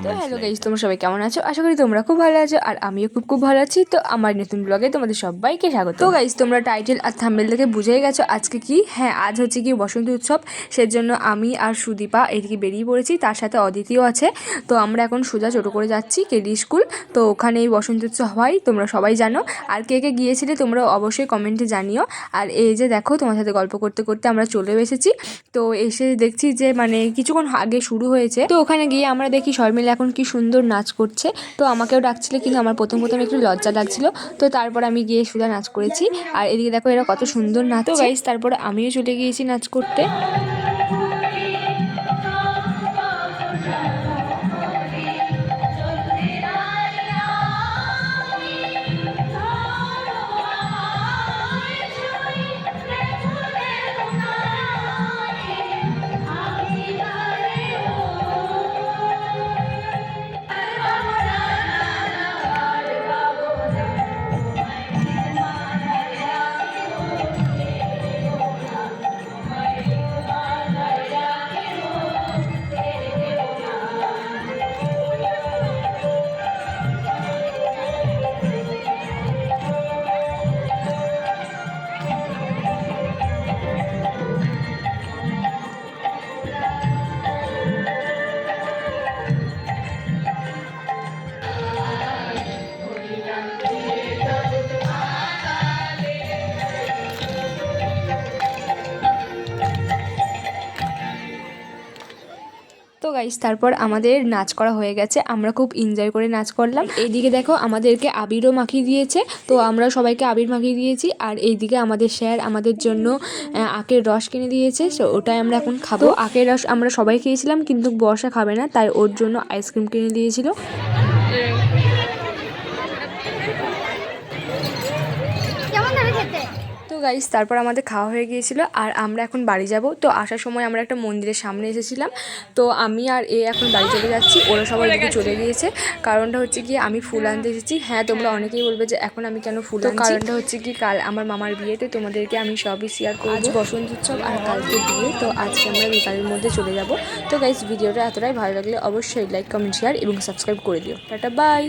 তো hello guys, তোমরা সবাই কেমন আছো? আশা করি তোমরা খুব ভালো আছো আর আমিও খুব ভালো আছি। তো আমার নতুন ব্লগে তোমাদের সবাইকে স্বাগত। তো গাইস, তোমরা টাইটেল আর থাম্বনেল দেখে বুঝেই গেছো আজকে কি। হ্যাঁ, আজ হচ্ছে কি বসন্ত উৎসব। সেজন্য আমি আর সুদীপা এদিকে বেরিয়ে পড়েছি, তার সাথে অদিতিও আছে। তো আমরা এখন সোজা টোটো করে যাচ্ছি কেডি স্কুল। তো ওখানে এই বসন্ত উৎসব হয়, তোমরা সবাই জানো। আর কে কে গিয়েছিলে তোমরা অবশ্যই কমেন্টে জানিও। আর এই যে দেখো, তোমার সাথে গল্প করতে করতে আমরা চলেও এসেছি। তো এসে দেখছি যে মানে কিছুক্ষণ আগে শুরু হয়েছে। তো ওখানে গিয়ে আমরা দেখি সবাই মিলে এখন কি সুন্দর নাচ করছে। তো আমাকেও ডাকছিল, কিন্তু আমার প্রথম একটু লজ্জা লাগছিল। তো তারপর আমি গিয়ে সোজা নাচ করেছি। আর এদিকে দেখো এরা কত সুন্দর নাচ। তো গাইস, তারপরে আমিও চলে গিয়েছি নাচ করতে। তো গাইস, তারপর আমাদের নাচ করা হয়ে গেছে, আমরা খুব এনজয় করে নাচ করলাম। এইদিকে দেখো আমাদেরকে আবিরও মাখিয়ে দিয়েছে, তো আমরা সবাইকে আবির মাখিয়ে দিয়েছি। আর এইদিকে আমাদের স্যার আমাদের জন্য আখের রস কিনে দিয়েছে, তো ওটাই আমরা এখন খাবো। আখের রস আমরা সবাই খেয়েছিলাম, কিন্তু বর্ষা খাবে না, তাই ওর জন্য আইসক্রিম কিনে দিয়েছিল। তো গাইস, তারপর আমাদের খাওয়া হয়ে গিয়েছিল আর আমরা এখন বাড়ি যাব। তো আসার সময় আমরা একটা মন্দিরের সামনে এসেছিলাম। তো আমি আর এখন বাড়ি চলে যাচ্ছি, ওরা সবাই এদিকে চলে গিয়েছে। কারণটা হচ্ছে কি, আমি ফুল আনতে এসেছি। হ্যাঁ, তোমরা অনেকেই বলবে যে এখন আমি কেন ফুল আনছি। কারণটা হচ্ছে কি, কাল আমার মামার বিয়েতে তোমাদেরকে আমি সবই শেয়ার করব। আজ বসন্ত উৎসব আর কালকে বিয়ে, তো আজকে আমরা বিকালের মধ্যে চলে যাব। তো গাইস, ভিডিওটা এতটাই ভালো লাগলে অবশ্যই লাইক, কমেন্ট, শেয়ার এবং সাবস্ক্রাইব করে দিও। Ta-ta, by.